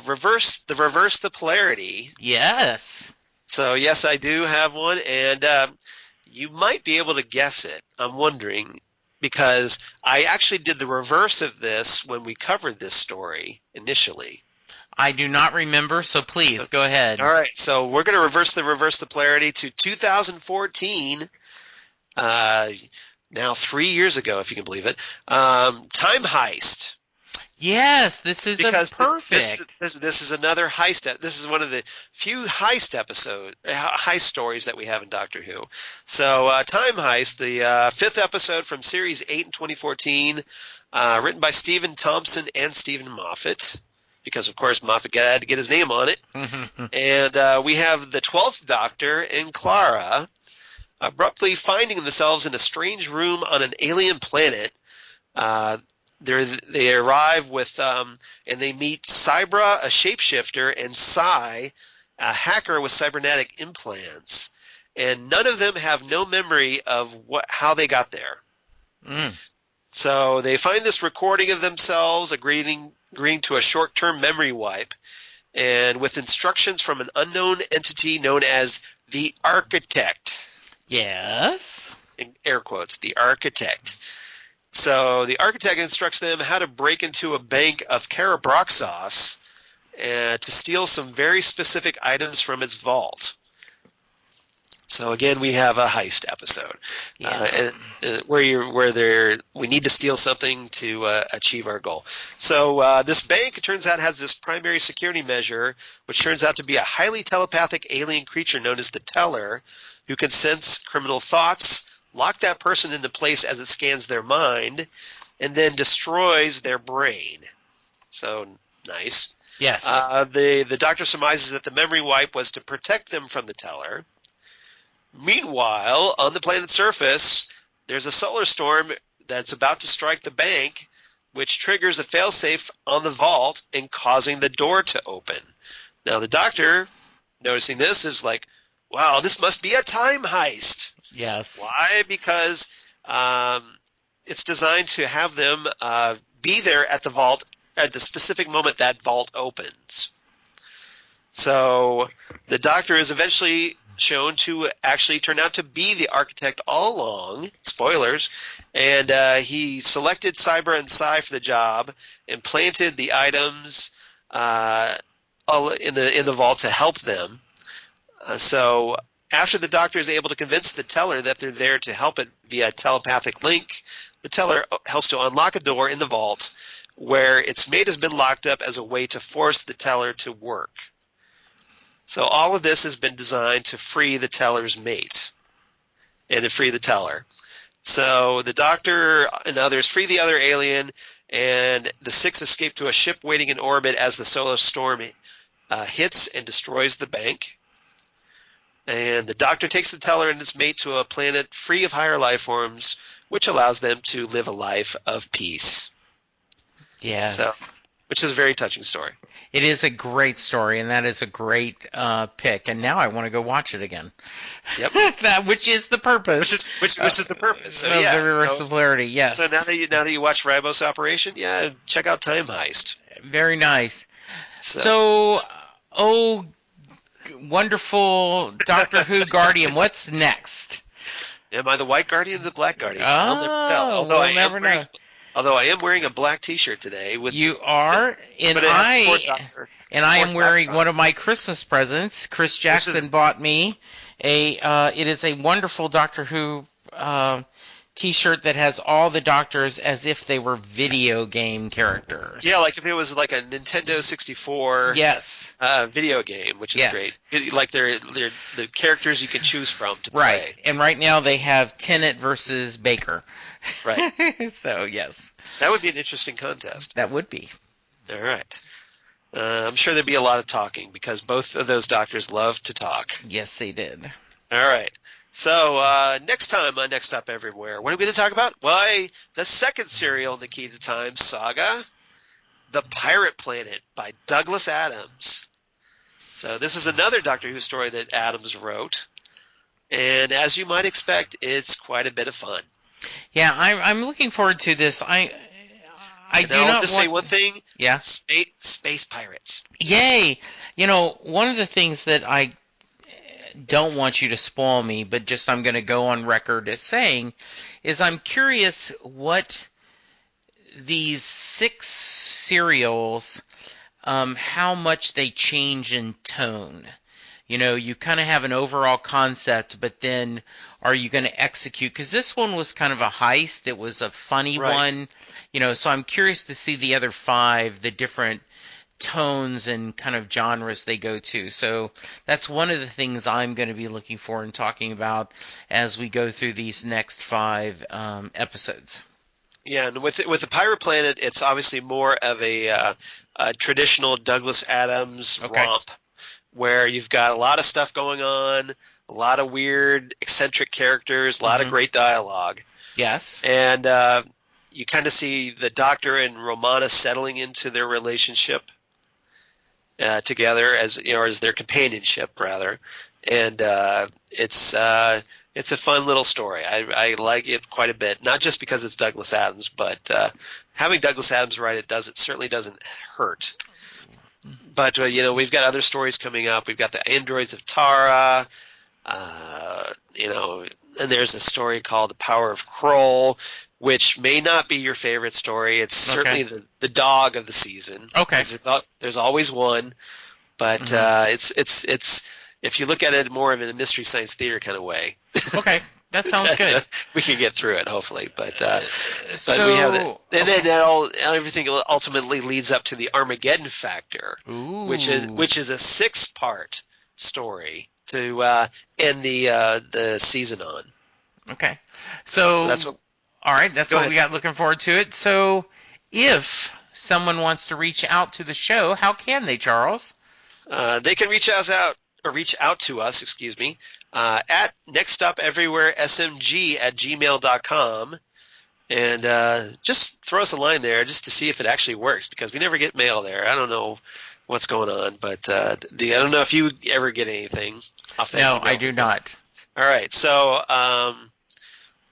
Speaker 3: Reverse the polarity.
Speaker 4: Yes.
Speaker 3: So yes, I do have one, and you might be able to guess it. I'm wondering, because I actually did the reverse of this when we covered this story initially.
Speaker 4: I do not remember, so please go ahead.
Speaker 3: All right, so we're going to reverse the polarity to 2014. Now 3 years ago, if you can believe it. Time Heist.
Speaker 4: Yes, this is perfect.
Speaker 3: This is another heist. This is one of the few heist stories that we have in Doctor Who. So, Time Heist, the 5th episode from Series 8 in 2014, written by Stephen Thompson and Stephen Moffat, because of course Moffat had to get his name on it. And we have the 12th Doctor and Clara abruptly finding themselves in a strange room on an alien planet. They arrive with and they meet Cybra, a shapeshifter, and Psy, a hacker with cybernetic implants. And none of them have no memory of how they got there. So they find this recording of themselves agreeing to a short-term memory wipe, and with instructions from an unknown entity known as the Architect.
Speaker 4: Yes.
Speaker 3: In air quotes, the Architect. So the Architect instructs them how to break into a bank of Karabroxos to steal some very specific items from its vault. So again, we have a heist episode where we need to steal something to achieve our goal. So this bank, it turns out, has this primary security measure, which turns out to be a highly telepathic alien creature known as the Teller, who can sense criminal thoughts, lock that person into place as it scans their mind, and then destroys their brain. So, nice.
Speaker 4: Yes.
Speaker 3: The Doctor surmises that the memory wipe was to protect them from the Teller. Meanwhile, on the planet's surface, there's a solar storm that's about to strike the bank, which triggers a failsafe on the vault and causing the door to open. Now, the Doctor, noticing this, is like, wow, this must be a time heist.
Speaker 4: Yes.
Speaker 3: Why? Because it's designed to have them be there at the vault at the specific moment that vault opens. So the Doctor is eventually shown to actually turn out to be the Architect all along. Spoilers. And he selected Cybra and Psy for the job and planted the items in the vault to help them. So after the Doctor is able to convince the Teller that they're there to help it via telepathic link, the Teller helps to unlock a door in the vault where its mate has been locked up as a way to force the Teller to work. So all of this has been designed to free the Teller's mate and to free the Teller. So the Doctor and others free the other alien, and the six escape to a ship waiting in orbit as the solar storm hits and destroys the bank. And the Doctor takes the Teller and its mate to a planet free of higher life forms, which allows them to live a life of peace.
Speaker 4: Yes.
Speaker 3: So, which is a very touching story.
Speaker 4: It is a great story, and that is a great pick. And now I want to go watch it again.
Speaker 3: Yep.
Speaker 4: Which is the purpose.
Speaker 3: Which is the purpose. So,
Speaker 4: of the reverse polarity, yes.
Speaker 3: So now that you watch Ribos Operation, check out Time Heist.
Speaker 4: Very nice.
Speaker 3: So,
Speaker 4: So, oh, wonderful Doctor Who Guardian, what's next?
Speaker 3: am I the White Guardian or the Black Guardian? I'll never tell.
Speaker 4: Oh, we'll never know.
Speaker 3: Although I am wearing a black T-shirt today with.
Speaker 4: You are, and
Speaker 3: But it has the
Speaker 4: I am
Speaker 3: fourth
Speaker 4: wearing
Speaker 3: Doctor
Speaker 4: one
Speaker 3: on
Speaker 4: of my Christmas presents. Chris
Speaker 3: it.
Speaker 4: Jackson bought me it is a wonderful Doctor Who T-shirt that has all the Doctors as if they were video game characters.
Speaker 3: Yeah, like if it was like a Nintendo 64
Speaker 4: Yes.
Speaker 3: video game, which is
Speaker 4: Yes.
Speaker 3: great. Like they're the characters you can choose from to play.
Speaker 4: Right, and right now they have Tennant versus Baker.
Speaker 3: Right.
Speaker 4: So, yes.
Speaker 3: That would be an interesting contest.
Speaker 4: That would be.
Speaker 3: All right. I'm sure there'd be a lot of talking because both of those doctors love to talk.
Speaker 4: Yes, they did.
Speaker 3: All right. So next time on Next Stop Everywhere, what are we going to talk about? Why, the second serial in the Key to Time saga, The Pirate Planet by Douglas Adams. So this is another Doctor Who story that Adams wrote. And as you might expect, it's quite a bit of fun.
Speaker 4: Yeah, I'm looking forward to this. I do not
Speaker 3: just say one thing.
Speaker 4: Yeah.
Speaker 3: Space pirates.
Speaker 4: Yay! One of the things that I don't want you to spoil me, but just I'm going to go on record as saying, is I'm curious what these 6 serials, how much they change in tone. You kind of have an overall concept, but then are you going to execute? Because this one was kind of a heist. It was a funny one. So I'm curious to see the other 5, the different tones and kind of genres they go to. So that's one of the things I'm going to be looking for and talking about as we go through these next 5 episodes.
Speaker 3: Yeah, and with the Pirate Planet, it's obviously more of a traditional Douglas Adams romp, where you've got a lot of stuff going on, a lot of weird, eccentric characters, a lot of great dialogue.
Speaker 4: Yes.
Speaker 3: And you kind of see the Doctor and Romana settling into their relationship together as their companionship, rather. And it's a fun little story. I like it quite a bit, not just because it's Douglas Adams, but having Douglas Adams write it certainly doesn't hurt. But we've got other stories coming up. We've got the Androids of Tara, and there's a story called The Power of Kroll, which may not be your favorite story. It's certainly the dog of the season.
Speaker 4: Okay.
Speaker 3: There's always one, but it's if you look at it more of in a mystery science theater kind of way.
Speaker 4: Okay, that sounds good.
Speaker 3: We can get through it hopefully, but
Speaker 4: so
Speaker 3: we have it, and then everything ultimately leads up to the Armageddon Factor, which is a 6-part story to end the season on.
Speaker 4: Okay, so
Speaker 3: that's what.
Speaker 4: All right, that's what we got. Looking forward to it. So, if someone wants to reach out to the show, how can they, Charles?
Speaker 3: They can reach out to us, at nextstopeverywheresmg@gmail.com, and just throw us a line there just to see if it actually works, because we never get mail there. I don't know what's going on, but I don't know if you ever get anything off that.
Speaker 4: No, I do not.
Speaker 3: All right, so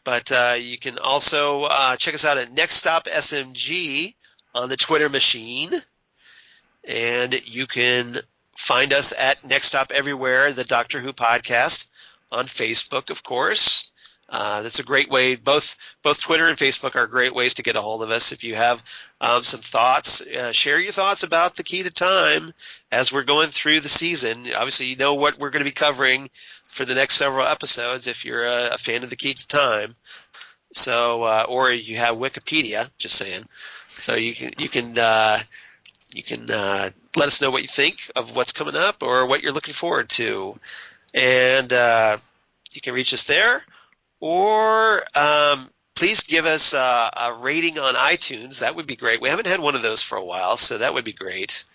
Speaker 3: but you can also check us out at Next Stop SMG on the Twitter machine, and you can find us at Next Stop Everywhere, the Doctor Who podcast, on Facebook, of course. That's a great way. Both Twitter and Facebook are great ways to get a hold of us. If you have some thoughts, share your thoughts about the Key to Time as we're going through the season. Obviously, you know what we're going to be covering for the next several episodes if you're a fan of the Key to Time. So, or you have Wikipedia, just saying. So you can let us know what you think of what's coming up or what you're looking forward to, and you can reach us there. Or please give us a rating on iTunes. That would be great. We haven't had one of those for a while, so that would be great.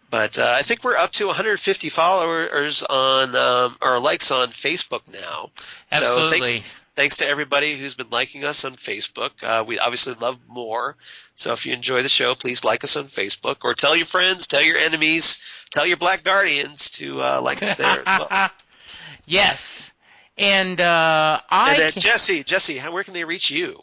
Speaker 3: But I think we're up to 150 followers on or likes on Facebook now.
Speaker 4: Absolutely.
Speaker 3: So thanks to everybody who's been liking us on Facebook. We obviously love more. So if you enjoy the show, please like us on Facebook, or tell your friends, tell your enemies, tell your Black Guardians to like us there as well.
Speaker 4: Yes. And
Speaker 3: Jesse, where can they reach you?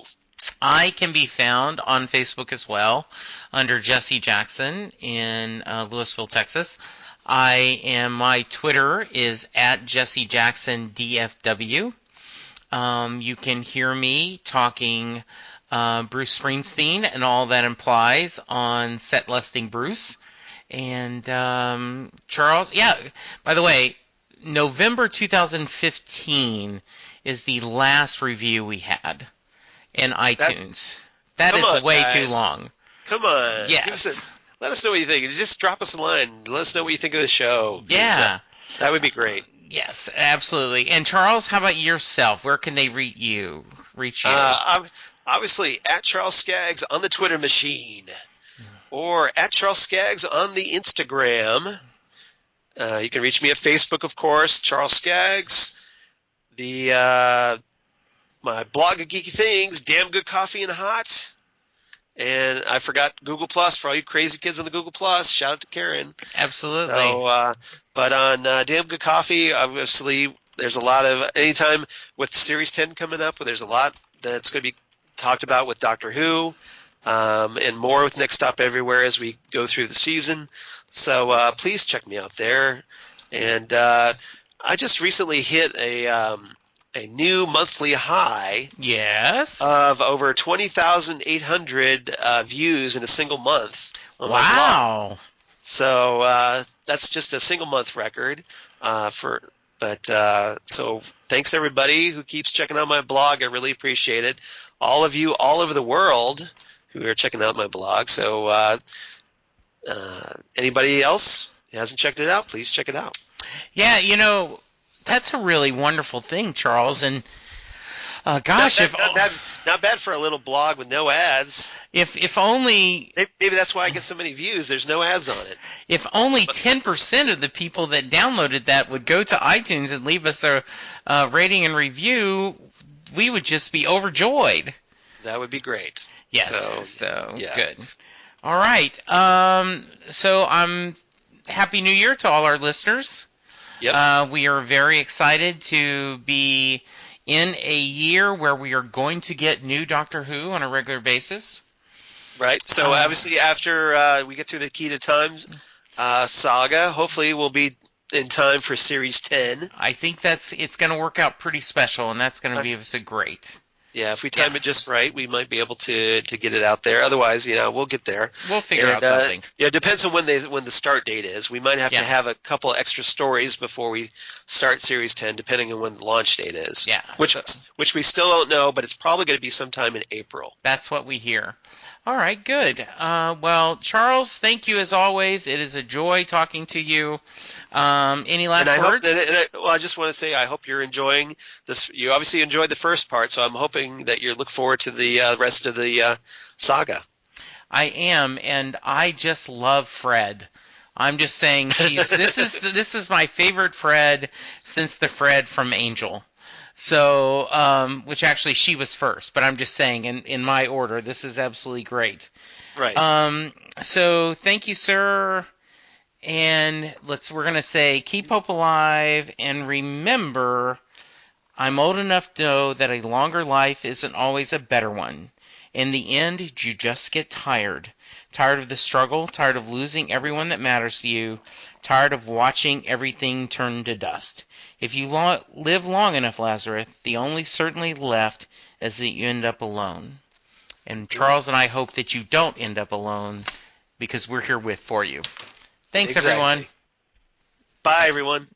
Speaker 4: I can be found on Facebook as well under Jesse Jackson in Louisville, Texas. My Twitter is at Jesse Jackson DFW. You can hear me talking Bruce Springsteen and all that implies on Set Listing Bruce. And Charles, yeah, by the way, November 2015 is the last review we had in iTunes. That
Speaker 3: Come
Speaker 4: is
Speaker 3: on,
Speaker 4: way
Speaker 3: guys.
Speaker 4: too long.
Speaker 3: Come on.
Speaker 4: Yes.
Speaker 3: Let us know what you think. Just drop us a line. Let us know what you think of the show. 'Cause,
Speaker 4: Yeah.
Speaker 3: that would be great.
Speaker 4: Yes, absolutely. And Charles, how about yourself? Where can they reach you?
Speaker 3: I'm obviously at Charles Skaggs on the Twitter machine, or at Charles Skaggs on the Instagram. You can reach me at Facebook, of course, Charles Skaggs. My blog of geeky things, Damn Good Coffee and Hot. And I forgot Google Plus for all you crazy kids on the Google Plus. Shout out to Karen.
Speaker 4: Absolutely.
Speaker 3: So, but on Damn Good Coffee, obviously, there's a lot of anytime with Series 10 coming up, there's a lot that's going to be talked about with Doctor Who, and more with Next Stop Everywhere as we go through the season. So please check me out there. And I just recently hit a new monthly high.
Speaker 4: Yes.
Speaker 3: Of over 20,800 views in a single month on my blog.
Speaker 4: Wow.
Speaker 3: So that's just a single month record. So thanks everybody who keeps checking out my blog. I really appreciate it. All of you all over the world who are checking out my blog. So anybody else who hasn't checked it out, please check it out.
Speaker 4: Yeah, that's a really wonderful thing, Charles. And gosh,
Speaker 3: not bad for a little blog with no ads.
Speaker 4: If only
Speaker 3: maybe that's why I get so many views. There's no ads on it.
Speaker 4: If only 10% of the people that downloaded that would go to iTunes and leave us a rating and review, we would just be overjoyed.
Speaker 3: That would be great.
Speaker 4: Yes. So
Speaker 3: yeah.
Speaker 4: Good. All right. So Happy New Year to all our listeners.
Speaker 3: Yep.
Speaker 4: We are very excited to be in a year where we are going to get new Doctor Who on a regular basis.
Speaker 3: Right. So obviously after we get through the Key to Times saga, hopefully we'll be in time for Series 10.
Speaker 4: I think it's going to work out pretty special, and that's going to be us a great.
Speaker 3: Yeah, if we time it just right, we might be able to get it out there. Otherwise, we'll get there.
Speaker 4: We'll figure out something.
Speaker 3: Yeah, it depends on when the start date is. We might have to have a couple extra stories before we start Series 10, depending on when the launch date is.
Speaker 4: Yeah.
Speaker 3: Which we still don't know, but it's probably going to be sometime in April.
Speaker 4: That's what we hear. All right, good. Well, Charles, thank you as always. It is a joy talking to you. Any last words?
Speaker 3: I just want to say I hope you're enjoying this. You obviously enjoyed the first part, so I'm hoping that you look forward to the rest of the saga.
Speaker 4: I am, and I just love Fred. I'm just saying, this is my favorite Fred since the Fred from Angel. So, which actually she was first, but I'm just saying in my order, this is absolutely great.
Speaker 3: Right.
Speaker 4: So thank you, sir. And we're going to say, keep hope alive, and remember, I'm old enough to know that a longer life isn't always a better one. In the end, you just get tired. Tired of the struggle, tired of losing everyone that matters to you, tired of watching everything turn to dust. If you live long enough, Lazarus, the only certainty left is that you end up alone. And Charles and I hope that you don't end up alone, because we're here for you. Thanks,
Speaker 3: exactly.
Speaker 4: everyone.
Speaker 3: Bye, everyone.